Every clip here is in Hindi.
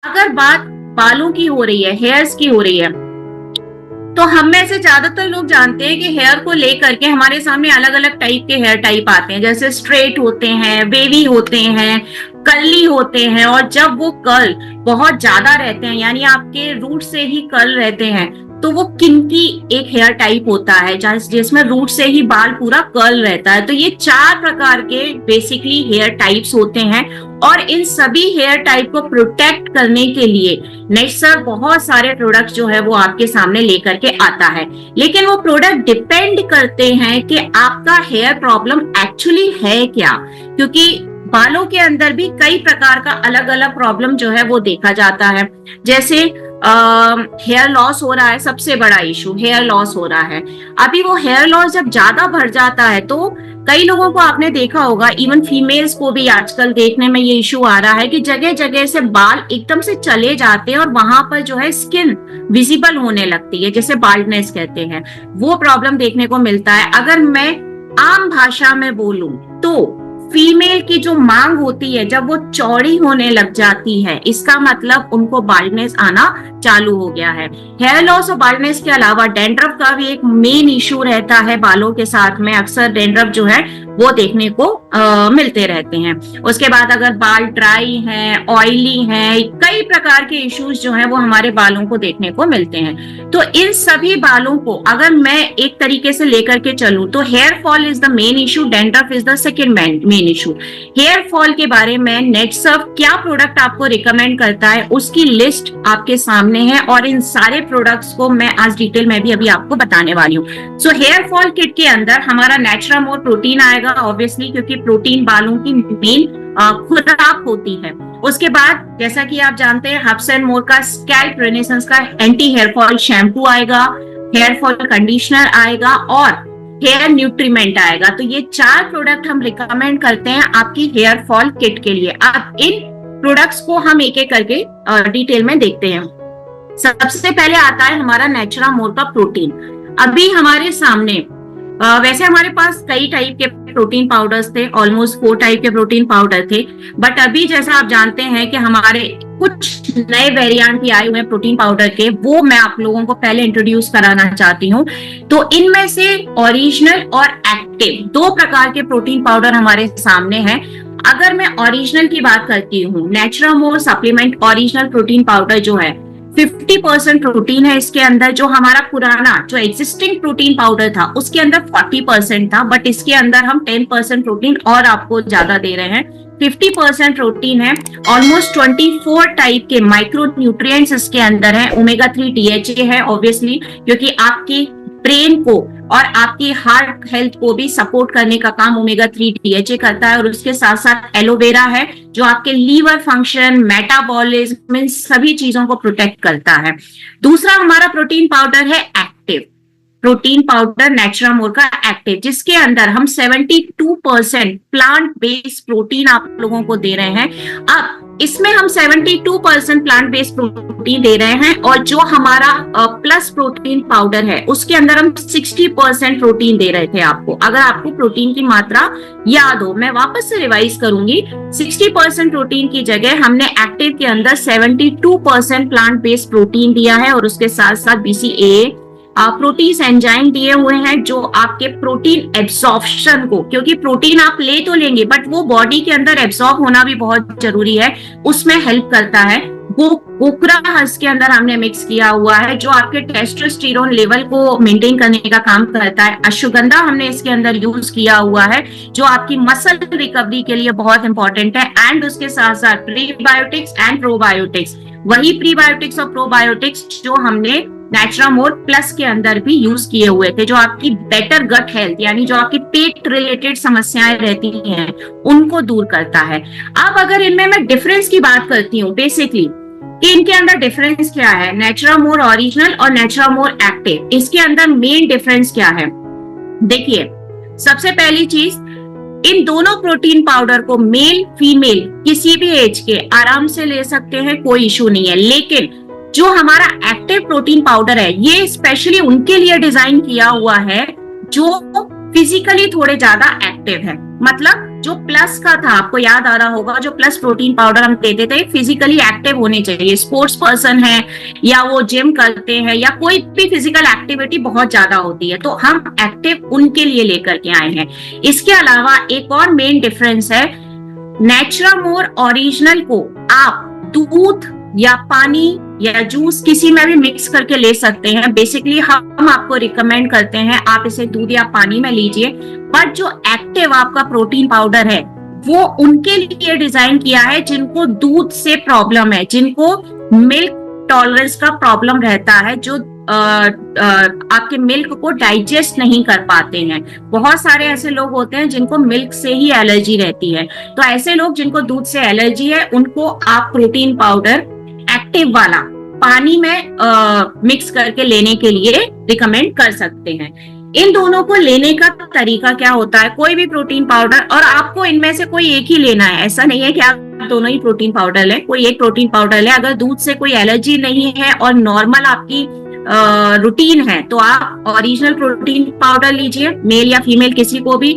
अगर बात बालों की हो रही है, हेयर्स की हो रही है, तो हम में से ज्यादातर लोग जानते हैं कि हेयर को लेकर के हमारे सामने अलग अलग टाइप के हेयर टाइप आते हैं, जैसे स्ट्रेट होते हैं, वेवी होते हैं, कर्ली होते हैं। और जब वो कर्ल बहुत ज्यादा रहते हैं, यानी आपके रूट से ही कर्ल रहते हैं, तो वो किनकी एक हेयर टाइप होता है जिसमें रूट से ही बाल पूरा कर्ल रहता है। तो ये 4 प्रकार के बेसिकली हेयर टाइप्स होते हैं। और इन सभी हेयर टाइप को प्रोटेक्ट करने के लिए नेटसर बहुत सारे प्रोडक्ट जो है वो आपके सामने लेकर के आता है। लेकिन वो प्रोडक्ट डिपेंड करते हैं कि आपका हेयर प्रॉब्लम एक्चुअली है क्या, क्योंकि बालों के अंदर भी कई प्रकार का अलग अलग प्रॉब्लम जो है वो देखा जाता है। जैसे हेयर लॉस हो रहा है, सबसे बड़ा इशू हेयर लॉस हो रहा है। अभी वो हेयर लॉस जब ज्यादा बढ़ जाता है तो कई लोगों को आपने देखा होगा, इवन फीमेल्स को भी आजकल देखने में ये इशू आ रहा है कि जगह जगह से बाल एकदम से चले जाते हैं और वहां पर जो है स्किन विजिबल होने लगती है, जैसे बाल्डनेस कहते हैं, वो प्रॉब्लम देखने को मिलता है। अगर मैं आम भाषा में बोलूं तो फीमेल की जो मांग होती है जब वो चौड़ी होने लग जाती है, इसका मतलब उनको बाल्डनेस आना चालू हो गया है। हेयर लॉस और बाल्डनेस के अलावा डैंड्रफ का भी एक मेन इशू रहता है बालों के साथ में। अक्सर डैंड्रफ जो है वो देखने को मिलते रहते हैं। उसके बाद अगर बाल ड्राई हैं, ऑयली हैं, कई प्रकार के इश्यूज जो हैं वो हमारे बालों को देखने को मिलते हैं। तो इन सभी बालों को अगर मैं एक तरीके से लेकर के चलूं तो hair fall is the main issue, dandruff is the second main issue. Hair fall के बारे में नेटसर्फ क्या प्रोडक्ट आपको रिकमेंड करता है उसकी लिस्ट आपके सामने है, और इन सारे प्रोडक्ट्स को मैं आज डिटेल में भी अभी आपको बताने वाली हूँ। सो हेयर फॉल किट के अंदर हमारा नेचुरामोर प्रोटीन आएगा, ऑब्वियसली, क्योंकि प्रोटीन बालों की मेन खुराक होती है। उसके बाद जैसा कि आप जानते हैं हब्स एंड मोर का स्कैल्प रेनेसेंस का एंटी हेयर फॉल शैम्पू आएगा, हेयर फॉल कंडीशनर आएगा और हेयर न्यूट्रीमेंट आएगा। तो ये 4 प्रोडक्ट हम रिकमेंड करते हैं आपकी हेयर फॉल किट के लिए। अब इन प्रोडक्ट्स को हम एक एक करके डिटेल में देखते हैं। सबसे पहले आता है हमारा नेचुरामोर का प्रोटीन। अभी हमारे सामने वैसे हमारे पास कई टाइप के प्रोटीन पाउडर्स थे, ऑलमोस्ट 4 टाइप के प्रोटीन पाउडर थे, बट अभी जैसा आप जानते हैं कि हमारे कुछ नए वेरिएंट भी आए हुए हैं प्रोटीन पाउडर के, वो मैं आप लोगों को पहले इंट्रोड्यूस कराना चाहती हूँ। तो इनमें से ओरिजिनल और एक्टिव 2 प्रकार के प्रोटीन पाउडर हमारे सामने हैं। अगर मैं ओरिजिनल की बात करती हूँ, नेचुरामोर सप्लीमेंट ओरिजिनल प्रोटीन पाउडर जो है 50% प्रोटीन है इसके अंदर। जो हमारा पुराना जो एग्जिस्टिंग प्रोटीन पाउडर था उसके अंदर 40% था, बट इसके अंदर हम 10% प्रोटीन और आपको ज्यादा दे रहे हैं। 50% प्रोटीन है, ऑलमोस्ट 24 टाइप के माइक्रो न्यूट्रिएंट्स इसके अंदर है, ओमेगा 3 DHA है ऑब्वियसली, क्योंकि आपकी ब्रेन को और आपकी हार्ट हेल्थ को भी सपोर्ट करने का काम ओमेगा 3 DHA करता है। और उसके साथ साथ एलोवेरा है जो आपके लीवर फंक्शन, मेटाबॉलिज्म, इन सभी चीजों को प्रोटेक्ट करता है। दूसरा हमारा प्रोटीन पाउडर है एक्टिव प्रोटीन पाउडर, नेचुरामोर का एक्टिव, जिसके अंदर हम 72% प्लांट बेस्ड प्रोटीन आप लोगों को दे रहे हैं। अब इसमें हम 72% प्लांट बेस्ड प्रोटीन दे रहे हैं, और जो हमारा प्लस प्रोटीन पाउडर है उसके अंदर हम 60% प्रोटीन दे रहे थे आपको। अगर आपको प्रोटीन की मात्रा याद हो, मैं वापस से रिवाइज करूंगी, 60% प्रोटीन की जगह हमने एक्टिव के अंदर 72% प्लांट बेस्ड प्रोटीन दिया है, और उसके साथ साथ BCAA प्रोटीन एंजाइम दिए हुए हैं जो आपके प्रोटीन एब्सॉर्प्शन को, क्योंकि प्रोटीन आप ले तो लेंगे बट वो बॉडी के अंदर एब्सॉर्ब होना भी बहुत जरूरी है, उसमें हेल्प करता है। वो कोकरा हर्स के अंदर हमने मिक्स किया हुआ है जो आपके टेस्टोस्टेरोन लेवल को मेंटेन करने का काम करता है। अश्वगंधा हमने इसके अंदर यूज किया हुआ है जो आपकी मसल रिकवरी के लिए बहुत इंपॉर्टेंट है। एंड उसके साथ साथ प्रीबायोटिक्स एंड प्रोबायोटिक्स, वही प्रीबायोटिक्स और प्रोबायोटिक्स जो हमने नेचुरामोर प्लस के अंदर भी यूज किए हुए थे, जो आपकी बेटर गट हेल्थ यानी जो आपकी पेट रिलेटेड समस्याएं रहती हैं उनको दूर करता है। अब अगर इनमें मैं डिफरेंस की बात करती हूँ बेसिकली कि इनके अंदर डिफरेंस क्या है, नेचुरामोर ओरिजिनल और नेचुरामोर एक्टिव, इसके अंदर मेन डिफरेंस क्या है? देखिए, सबसे पहली चीज, इन दोनों प्रोटीन पाउडर को मेल फीमेल किसी भी एज के आराम से ले सकते हैं, कोई इशू नहीं है। लेकिन जो हमारा एक्टिव प्रोटीन पाउडर है ये स्पेशली उनके लिए डिजाइन किया हुआ है जो फिजिकली थोड़े ज्यादा एक्टिव है। मतलब जो प्लस का था, आपको याद आ रहा होगा, जो प्लस प्रोटीन पाउडर हम देते थे, फिजिकली एक्टिव होने चाहिए, स्पोर्ट्स पर्सन है या वो जिम करते हैं या कोई भी फिजिकल एक्टिविटी बहुत ज्यादा होती है, तो हम एक्टिव उनके लिए लेकर के आए हैं। इसके अलावा एक और मेन डिफरेंस है, नेचुरामोर ओरिजिनल को आप दूध या पानी या जूस किसी में भी मिक्स करके ले सकते हैं। बेसिकली हम आपको रिकमेंड करते हैं आप इसे दूध या पानी में लीजिए, बट जो एक्टिव आपका प्रोटीन पाउडर है वो उनके लिए डिजाइन किया है जिनको दूध से प्रॉब्लम है, जिनको मिल्क टॉलरेंस का प्रॉब्लम रहता है, जो आपके मिल्क को डाइजेस्ट नहीं कर पाते हैं। बहुत सारे ऐसे लोग होते हैं जिनको मिल्क से ही एलर्जी रहती है, तो ऐसे लोग जिनको दूध से एलर्जी है उनको आप प्रोटीन पाउडर एक्टिव वाला पानी में मिक्स करके लेने के लिए रिकमेंड कर सकते हैं। इन दोनों को लेने का तरीका क्या होता है, कोई भी प्रोटीन पाउडर, और आपको इनमें से कोई एक ही लेना है, ऐसा नहीं है कि आप दोनों ही प्रोटीन पाउडर लें, कोई एक प्रोटीन पाउडर लें। अगर दूध से कोई एलर्जी नहीं है और नॉर्मल आपकी रूटीन है तो आप ओरिजिनल प्रोटीन पाउडर लीजिए, मेल या फीमेल किसी को भी।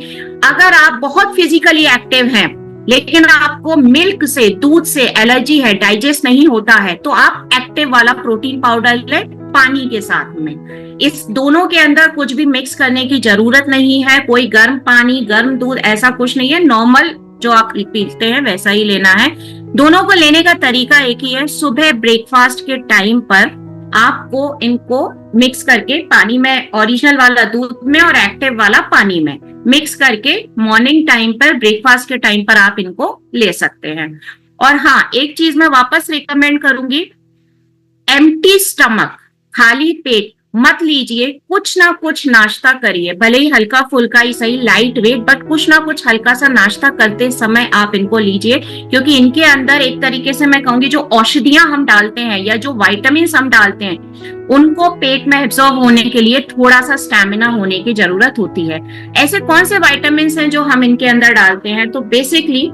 अगर आप बहुत फिजिकली एक्टिव हैं लेकिन आपको मिल्क से, दूध से एलर्जी है, डाइजेस्ट नहीं होता है, तो आप एक्टिव वाला प्रोटीन पाउडर लें पानी के साथ में। इस दोनों के अंदर कुछ भी मिक्स करने की जरूरत नहीं है, कोई गर्म पानी, गर्म दूध, ऐसा कुछ नहीं है, नॉर्मल जो आप पीते हैं वैसा ही लेना है। दोनों को लेने का तरीका एक ही है, सुबह ब्रेकफास्ट के टाइम पर आपको इनको मिक्स करके पानी में, ओरिजिनल वाला दूध में और एक्टिव वाला पानी में मिक्स करके मॉर्निंग टाइम पर, ब्रेकफास्ट के टाइम पर आप इनको ले सकते हैं। और हाँ, एक चीज मैं वापस रिकमेंड करूंगी, एम्प्टी स्टमक, खाली पेट मत लीजिए, कुछ ना कुछ नाश्ता करिए, भले ही हल्का फुल्का ही सही, लाइट वेट, बट कुछ ना कुछ हल्का सा नाश्ता करते समय आप इनको लीजिए, क्योंकि इनके अंदर एक तरीके से मैं कहूंगी जो औषधियां हम डालते हैं या जो विटामिन हम डालते हैं उनको पेट में एब्जॉर्ब होने के लिए थोड़ा सा स्टैमिना होने की जरूरत होती है। ऐसे कौन से विटामिन हैं जो हम इनके अंदर डालते हैं, तो बेसिकली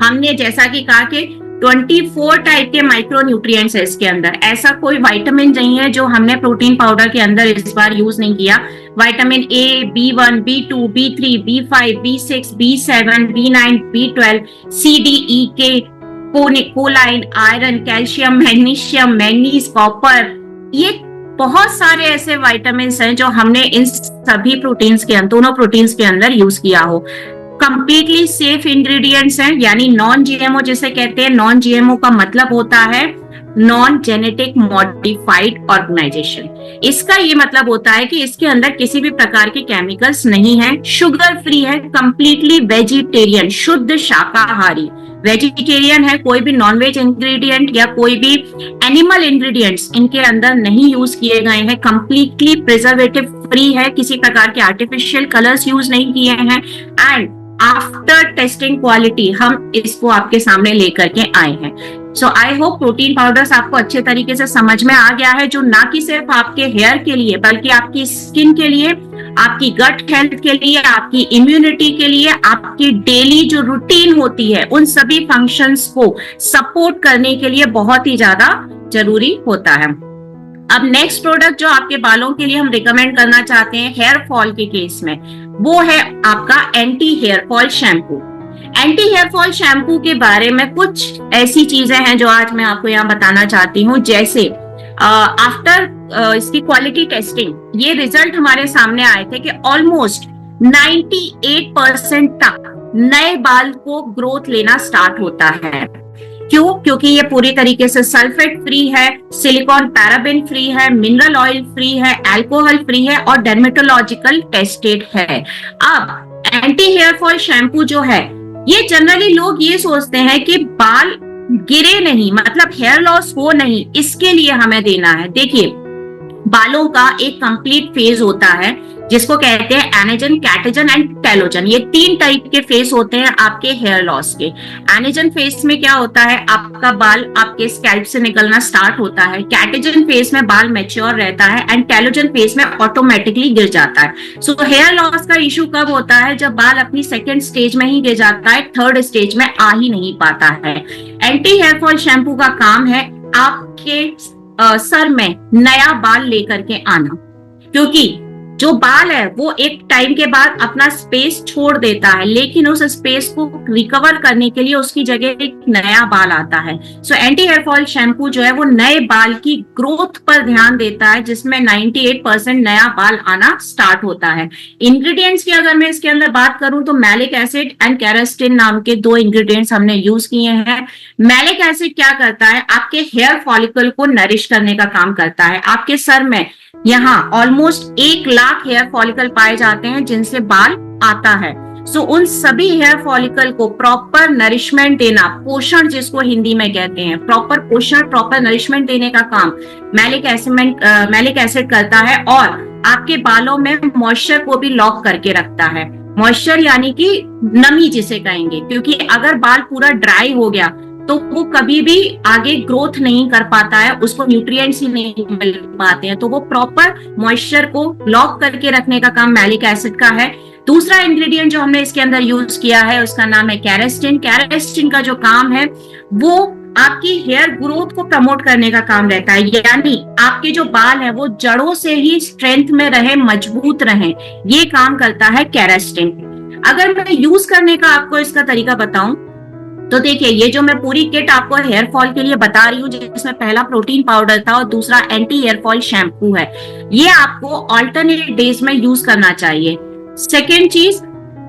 हमने जैसा कि कहा कि 24 टाइप के माइक्रो न्यूट्रिएंट्स है इसके अंदर, ऐसा कोई विटामिन नहीं है जो हमने प्रोटीन पाउडर के अंदर इस बार यूज नहीं किया। Vitamin A, B1, B2, B3, B5, B6, B7, B9, B12, C, D, E, K, कोलाइन, iron, calcium, magnesium, manganese, copper, ये बहुत सारे ऐसे विटामिन हैं जो हमने इन सभी प्रोटीन्स के, दोनों प्रोटीन्स के अंदर यूज किया हो। कंप्लीटली सेफ इंग्रेडिएंट्स हैं, यानी नॉन जीएमओ जिसे कहते हैं। नॉन जीएमओ का मतलब होता है नॉन जेनेटिक मॉडिफाइड ऑर्गेनाइजेशन। इसका ये मतलब होता है कि इसके अंदर किसी भी प्रकार के केमिकल्स नहीं है, शुगर फ्री है, कंप्लीटली वेजिटेरियन, शुद्ध शाकाहारी, वेजिटेरियन है, कोई भी नॉनवेज इंग्रेडिएंट या कोई भी एनिमल इंग्रेडिएंट्स इनके अंदर नहीं यूज किए गए हैं, कंप्लीटली प्रिजर्वेटिव फ्री है, किसी प्रकार के आर्टिफिशियल कलर्स यूज नहीं किए हैं, एंड आफ्टर टेस्टिंग क्वालिटी हम इसको आपके सामने लेकर के आए हैं। सो आई होप प्रोटीन पाउडर्स आपको अच्छे तरीके से समझ में आ गया है, जो ना कि सिर्फ आपके हेयर के लिए बल्कि आपकी स्किन के लिए, आपकी गट हेल्थ के लिए, आपकी इम्यूनिटी के लिए, आपकी डेली जो रूटीन होती है उन सभी फंक्शंस को सपोर्ट करने के लिए बहुत ही ज्यादा जरूरी होता है। अब नेक्स्ट प्रोडक्ट जो आपके बालों के लिए हम रिकमेंड करना चाहते हैं हेयर फॉल के केस में, वो है आपका anti hair fall shampoo. Anti hair fall shampoo के बारे में कुछ ऐसी चीजें हैं जो आज मैं आपको यहाँ बताना चाहती हूँ। जैसे आफ्टर इसकी क्वालिटी टेस्टिंग ये रिजल्ट हमारे सामने आए थे कि ऑलमोस्ट 98% तक नए बाल को ग्रोथ लेना स्टार्ट होता है। क्यों? क्योंकि ये पूरी तरीके से सल्फेट फ्री है, सिलिकॉन पैराबेन फ्री है, मिनरल ऑयल फ्री है, अल्कोहल फ्री है और डर्मेटोलॉजिकल टेस्टेड है। अब एंटी हेयर फॉल शैम्पू जो है, ये जनरली लोग ये सोचते हैं कि बाल गिरे नहीं, मतलब हेयर लॉस हो नहीं, इसके लिए हमें देना है। देखिए, बालों का एक कंप्लीट फेज होता है जिसको कहते हैं एनेजन, कैटेजन एंड टेलोजन। ये 3 टाइप के फेज होते हैं आपके हेयर लॉस के। एनेजन फेज में क्या होता है, आपका बाल आपके स्कैल्प से निकलना स्टार्ट होता है। कैटेजन फेज में बाल मैच्योर रहता है एंड टेलोजन फेज में ऑटोमेटिकली गिर जाता है। सो हेयर लॉस का इशू कब होता है, जब बाल अपनी सेकेंड स्टेज में ही गिर जाता है, थर्ड स्टेज में आ ही नहीं पाता है। एंटी हेयर फॉल शैम्पू का काम है आपके सर में नया बाल लेकर के आना, क्योंकि जो बाल है वो एक टाइम के बाद अपना स्पेस छोड़ देता है, लेकिन उस स्पेस को रिकवर करने के लिए उसकी जगह एक नया बाल आता है। So anti hair fall shampoo जो है वो नए बाल की ग्रोथ पर ध्यान देता है, जिसमें 98% नया बाल आना स्टार्ट होता है। इंग्रेडिएंट्स की अगर मैं इसके अंदर बात करूं तो मैलिक एसिड एंड केराटिन नाम के 2 इंग्रेडिएंट्स हमने यूज किए हैं। मैलिक एसिड क्या करता है, आपके हेयर फॉलिकल को नरिश करने का काम करता है। आपके सर में यहाँ ऑलमोस्ट 1 लाख हेयर फॉलिकल पाए जाते हैं जिनसे बाल आता है। सो उन सभी हेयर फॉलिकल को प्रॉपर नरिशमेंट देना, पोषण जिसको हिंदी में कहते हैं, प्रॉपर पोषण, प्रॉपर नरिशमेंट देने का काम मैलिक एसिड करता है, और आपके बालों में मॉइस्चर को भी लॉक करके रखता है। मॉइस्चर यानी कि नमी जिसे कहेंगे, क्योंकि अगर बाल पूरा ड्राई हो गया तो वो कभी भी आगे ग्रोथ नहीं कर पाता है, उसको न्यूट्रिएंट्स ही नहीं मिल पाते हैं। तो वो प्रॉपर मॉइस्चर को लॉक करके रखने का काम मैलिक एसिड का है। दूसरा इंग्रेडिएंट जो हमने इसके अंदर यूज किया है उसका नाम है केराटिन। केराटिन का जो काम है वो आपकी हेयर ग्रोथ को प्रमोट करने का काम रहता है, यानी आपके जो बाल है वो जड़ों से ही स्ट्रेंथ में रहे, मजबूत रहे, ये काम करता है केराटिन। अगर मैं यूज करने का आपको इसका तरीका बताऊं तो देखिए, ये जो मैं पूरी किट आपको हेयर फॉल के लिए बता रही हूँ, जिसमें पहला प्रोटीन पाउडर था और दूसरा एंटी हेयर फॉल शैम्पू है, ये आपको ऑल्टरनेट डेज में यूज करना चाहिए। सेकेंड चीज,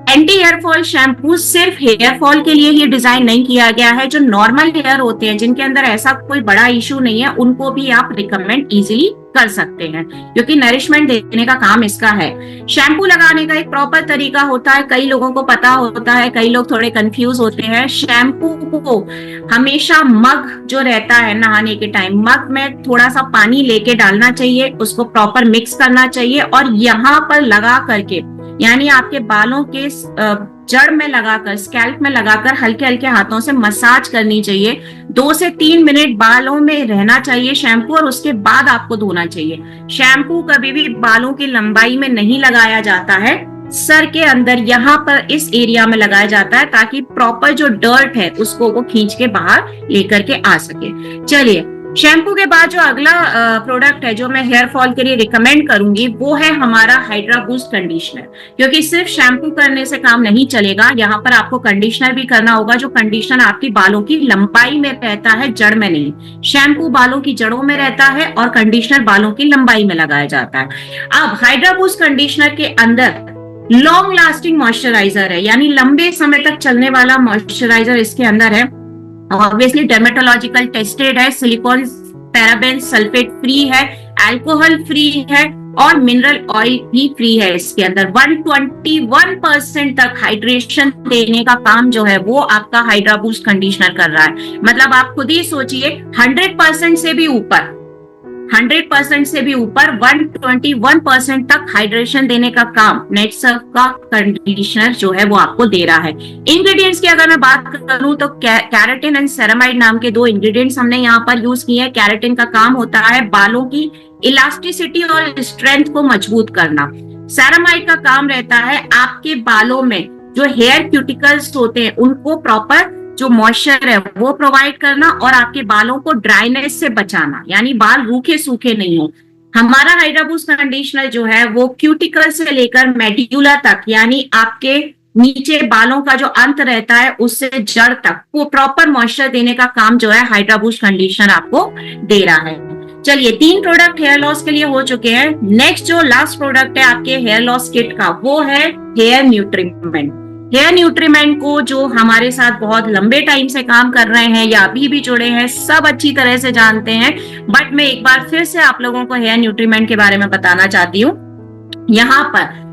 एंटी हेयर फॉल शैम्पू सिर्फ हेयर फॉल के लिए ही डिजाइन नहीं किया गया है। जो नॉर्मल हेयर होते हैं, जिनके अंदर ऐसा कोई बड़ा इशू नहीं है, उनको भी आप रिकमेंड इजीली कर सकते हैं, क्योंकि नरिशमेंट देने का काम इसका है। शैम्पू लगाने का एक प्रॉपर तरीका होता है, कई लोगों को पता होता है, कई लोग थोड़े कंफ्यूज होते हैं। शैम्पू को हमेशा मग जो रहता है नहाने के टाइम, मग में थोड़ा सा पानी लेके डालना चाहिए, उसको प्रॉपर मिक्स करना चाहिए और यहाँ पर लगा करके, यानी आपके बालों के जड़ में लगाकर, स्कैल्प में लगाकर हल्के हल्के हाथों से मसाज करनी चाहिए। 2 से 3 मिनट बालों में रहना चाहिए शैम्पू, और उसके बाद आपको धोना चाहिए। शैम्पू कभी भी बालों की लंबाई में नहीं लगाया जाता है, सर के अंदर यहाँ पर इस एरिया में लगाया जाता है, ताकि प्रॉपर जो डर्ट है उसको वो खींच के बाहर लेकर के आ सके। चलिए, शैम्पू के बाद जो अगला प्रोडक्ट है जो मैं हेयर फॉल के लिए रिकमेंड करूंगी वो है हमारा हाइड्रा बूस्ट कंडीशनर, क्योंकि सिर्फ शैम्पू करने से काम नहीं चलेगा, यहाँ पर आपको कंडीशनर भी करना होगा। जो कंडीशनर आपकी बालों की लंबाई में रहता है, जड़ में नहीं। शैम्पू बालों की जड़ों में रहता है और कंडीशनर बालों की लंबाई में लगाया जाता है। अब हाइड्रा बूस्ट कंडीशनर के अंदर लॉन्ग लास्टिंग मॉइस्चराइजर है, यानी लंबे समय तक चलने वाला मॉइस्चराइजर इसके अंदर है। ऑब्वियसली डर्मेटोलॉजिकल टेस्टेड है, सिलिकॉन पैराबेन सल्फेट फ्री है, अल्कोहल फ्री है और मिनरल ऑयल भी फ्री है। इसके अंदर 121% तक हाइड्रेशन देने का काम जो है वो आपका हाइड्रा बूस्ट कंडीशनर कर रहा है। मतलब आप खुद ही सोचिए, 100% से भी ऊपर 121% तक हाइड्रेशन देने का काम नेटसर्फ का कंडीशनर जो है वो आपको दे रहा है। इंग्रेडिएंट्स की अगर मैं बात करूं तो केराटिन एंड सेरामाइड नाम के 2 इंग्रेडिएंट्स हमने यहाँ पर यूज किए हैं। केराटिन का काम होता है बालों की इलास्टिसिटी और स्ट्रेंथ को मजबूत करना। सेरामाइड का काम रहता है आपके बालों में जो हेयर क्यूटिकल्स होते हैं उनको प्रॉपर जो मॉइस्चर है वो प्रोवाइड करना और आपके बालों को ड्राइनेस से बचाना, यानी बाल रूखे सूखे नहीं हो। हमारा हाइड्रा बूस्ट कंडीशनर जो है वो क्यूटिकल से लेकर मेड्यूला तक, यानी आपके नीचे बालों का जो अंत रहता है उससे जड़ तक वो प्रॉपर मॉइस्चर देने का काम जो है हाइड्रा बूस्ट कंडीशनर आपको दे रहा है। चलिए, 3 प्रोडक्ट हेयर लॉस के लिए हो चुके हैं। नेक्स्ट जो लास्ट प्रोडक्ट है आपके हेयर लॉस किट का वो है हेयर न्यूट्रीमेंट। हेयर न्यूट्रीमेंट को जो हमारे साथ बहुत लंबे टाइम से काम कर रहे हैं या अभी भी जुड़े हैं, सब अच्छी तरह से जानते हैं, बट मैं एक बार फिर से आप लोगों को हेयर न्यूट्रीमेंट के बारे में बताना चाहती हूँ। यहाँ पर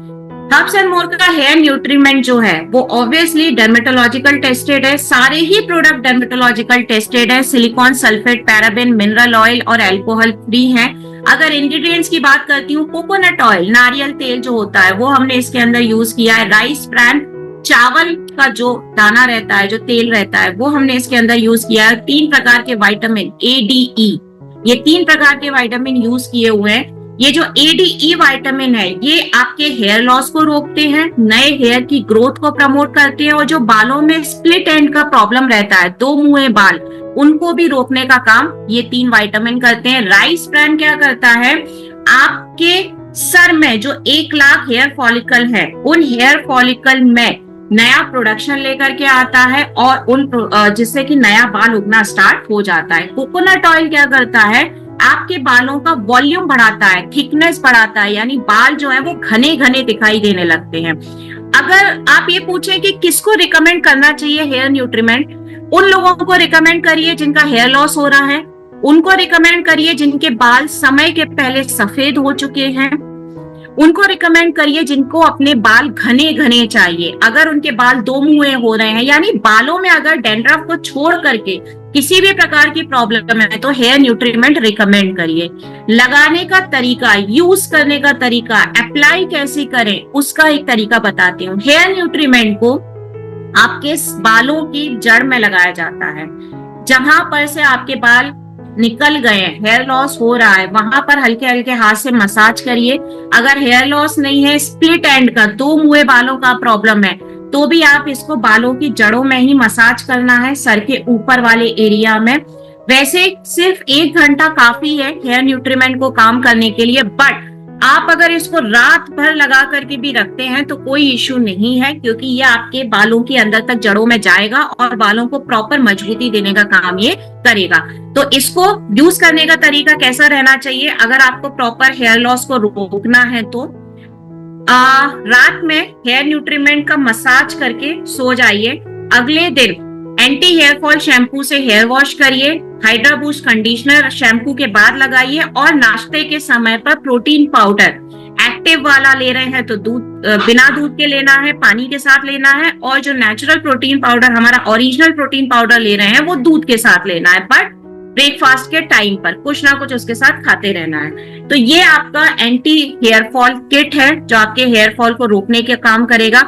हर्ब्स एंड मोर का हेयर न्यूट्रीमेंट जो है वो ऑब्वियसली डर्मेटोलॉजिकल टेस्टेड है। सारे ही प्रोडक्ट डर्मेटोलॉजिकल टेस्टेड है। Silicon, sulphate, paraben, mineral oil और अल्कोहल फ्री है। अगर इंग्रेडिएंट्स की बात करती हूँ, कोकोनट ऑयल, नारियल तेल जो होता है वो हमने इसके अंदर यूज किया है। राइस ब्रांड, चावल का जो दाना रहता है, जो तेल रहता है, वो हमने इसके अंदर यूज किया है। 3 प्रकार के विटामिन ADE, ये 3 प्रकार के विटामिन यूज किए हुए हैं। ये जो ADE विटामिन है ये आपके हेयर लॉस को रोकते हैं, नए हेयर की ग्रोथ को प्रमोट करते हैं और जो बालों में स्प्लिट एंड का प्रॉब्लम रहता है, 2 मुंहे बाल, उनको भी रोकने का काम ये 3 विटामिन करते हैं। राइस ब्रांड क्या करता है, आपके सर में जो 1 लाख हेयर फॉलिकल है, उन हेयर फॉलिकल में नया प्रोडक्शन लेकर के आता है और जिससे कि नया बाल उगना स्टार्ट हो जाता है। कोकोनट ऑयल क्या करता है, आपके बालों का वॉल्यूम बढ़ाता है, थिकनेस बढ़ाता है, यानी बाल जो है वो घने घने दिखाई देने लगते हैं। अगर आप ये पूछें कि किसको रिकमेंड करना चाहिए हेयर न्यूट्रीमेंट, उन लोगों को रिकमेंड करिए जिनका हेयर लॉस हो रहा है, उनको रिकमेंड करिए जिनके बाल समय के पहले सफेद हो चुके हैं, उनको रिकमेंड करिए जिनको अपने बाल घने घने चाहिए। अगर उनके बाल दो मुंहे हो रहे हैं, यानी बालों में अगर डैंड्रफ को छोड़ करके किसी भी प्रकार की प्रॉब्लम है, तो हेयर न्यूट्रीमेंट रिकमेंड करिए। लगाने का तरीका, यूज करने का तरीका, अप्लाई कैसे करें, उसका एक तरीका बताती हूँ। हेयर न्यूट्रीमेंट को आपके बालों की जड़ में लगाया जाता है। जहां पर से आपके बाल निकल गए, हेयर लॉस हो रहा है, वहां पर हल्के हल्के हाथ से मसाज करिए। अगर हेयर लॉस नहीं है, स्प्लिट एंड का, दो मुंहे बालों का प्रॉब्लम है, तो भी आप इसको बालों की जड़ों में ही मसाज करना है, सर के ऊपर वाले एरिया में। वैसे सिर्फ 1 घंटा काफी है हेयर न्यूट्रीमेंट को काम करने के लिए, बट आप अगर इसको रात भर लगा करके भी रखते हैं तो कोई इश्यू नहीं है, क्योंकि ये आपके बालों के अंदर तक जड़ों में जाएगा और बालों को प्रॉपर मजबूती देने का काम ये करेगा। तो इसको यूज करने का तरीका कैसा रहना चाहिए, अगर आपको प्रॉपर हेयर लॉस को रोकना है तो रात में हेयर न्यूट्रीमेंट का मसाज करके सो जाइए। अगले दिन एंटी हेयर फॉल शैम्पू से हेयर वॉश करिए, हाइड्रा बूस्ट कंडीशनर शैम्पू के बाद लगाइए, और नाश्ते के समय पर प्रोटीन पाउडर एक्टिव वाला ले रहे हैं तो बिना दूध के लेना है, पानी के साथ लेना है, और जो नेचुरल प्रोटीन पाउडर, हमारा ओरिजिनल प्रोटीन पाउडर ले रहे हैं, वो दूध के साथ लेना है, बट ब्रेकफास्ट के टाइम पर कुछ ना कुछ उसके साथ खाते रहना है। तो ये आपका एंटी हेयर फॉल किट है जो आपके हेयर फॉल को रोकने के काम करेगा।